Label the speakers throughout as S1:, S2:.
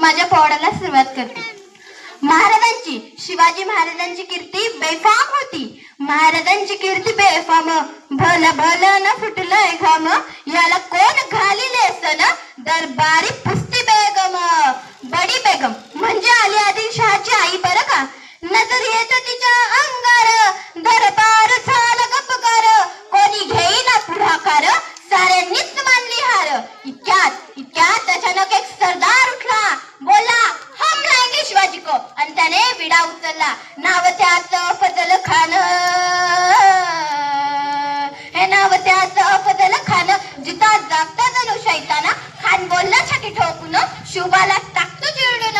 S1: माझ्या पोवाड्याला सुरुवात करते. महाराजांची, शिवाजी महाराजांची कीर्ती बेफाम होती. महाराजांची कीर्ती बेफाम, भल भल न फुटलंय घाम, याला कोण घालिले सन, दरबारी पुस्ती बेगम. बडी बेगम म्हणजे अली आदिलशहाची आई बरं का. नजर येत तिच्या अंगार, दरबार झाला गपगार, कोणी घेईना पुढाकार, साऱ्यांनीच मानली हार. इतक्यात अचानक एक सरदार उठला, बोला हम लाएंगे शिवाजी को, आणि त्याने विडा उचलला. नाव त्याचं फजल खान, हे नाव त्याचं अफजल खान, जिता जागता जणू शैताना. खान बोलला छाती ठोकून, शिवबाला टाकतो चिरडून.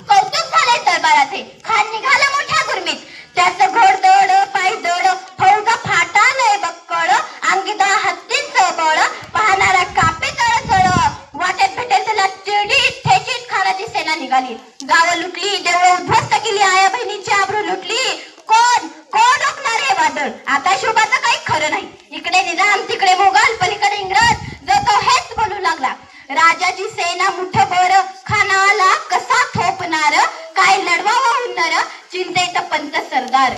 S1: कौतुक झाले दरबारात हे, खान निघाला मोठ्या गुरमीत. त्याचं घोडदळ पायदळ, फौजा फाटालय बक्कळ, अंगी 10 हत्तींचं बळ, पाहणारा कापे तळतळ. वाटेत भेटेल त्याला चिरडीत ठेचीत खानाची सेना निघाली. गावं लुटली, देवळं उद्ध्वस्त केली, आया बहिणीची आबरू लुटली. कोण कोण रोखणार हे वादळ, आता शिवबाचं काही खरं नाही. इकडे निजाम, तिकडे मोगल, पलीकडे इंग्रज, जो तो हेच बोलू लागला. राजाची सेना मुठभर, खानाला कसा थोपणार, काय लढवावं हुनर, चिंतेत पंत सरदार.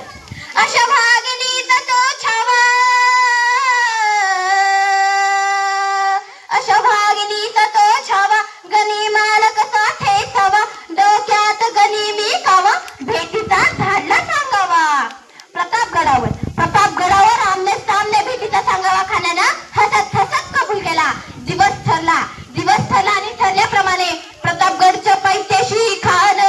S1: अशा भागिनीचा तो छावा, अशा भागिनीचा तो छावा, गनिमाल कसा ठेसावा, डोक्यात गनिमी कावा, भेटीचा धाडला सांगावा. प्रतापगडावर आमने सामने भेटीचा सांगावा खाण्यानं हसत हसत कबूल केला. दिवस ठरला आणि ठरल्याप्रमाणे प्रतापगडच्या पैत्याशी खान,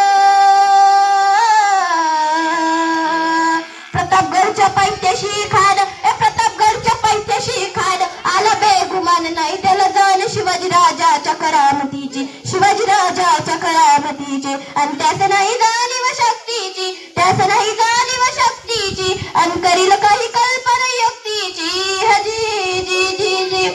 S1: प्रतापगडच्या पैत्याशी खान आला बेगुमान. नाही त्याला जाण शिवाजी राजाच्या करामतीची, शिवाजी राजाच्या करामतीची, आणि त्यास नाही जाणीव शक्तीची, त्यास नाही जाणीव शक्तीची, आणि करील काही कल्पना युक्तीची. हजी जी जी जी.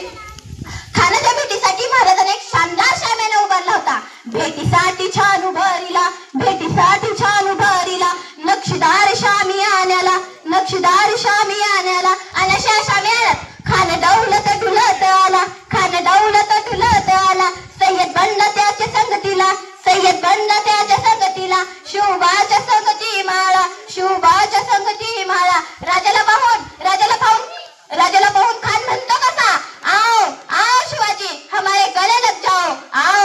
S1: खानाच्या भेटीसाठी महाराजांनी एक शानदार शाम्याना उभारला होता. भेटीसाठी छान उभारीला, भेटीसाठी छान उभारीला, नक्षीदार शामियान्याला, नक्षीदार शामियान्याला. आणि अशा शामियान्यात खान दौलत डुलत आला, खान दौलत डुलत आला. सय्यद बनला त्याच्या संगतीला, सय्यद बनला त्याच्या संगतीला, शिवबाच्या संगती माळा, शिवबाच्या संगती माळा. राजाला पाहून खान म्हणतो कसा, आओ आओ शिवाजी हमारे गले लग जाओ, आओ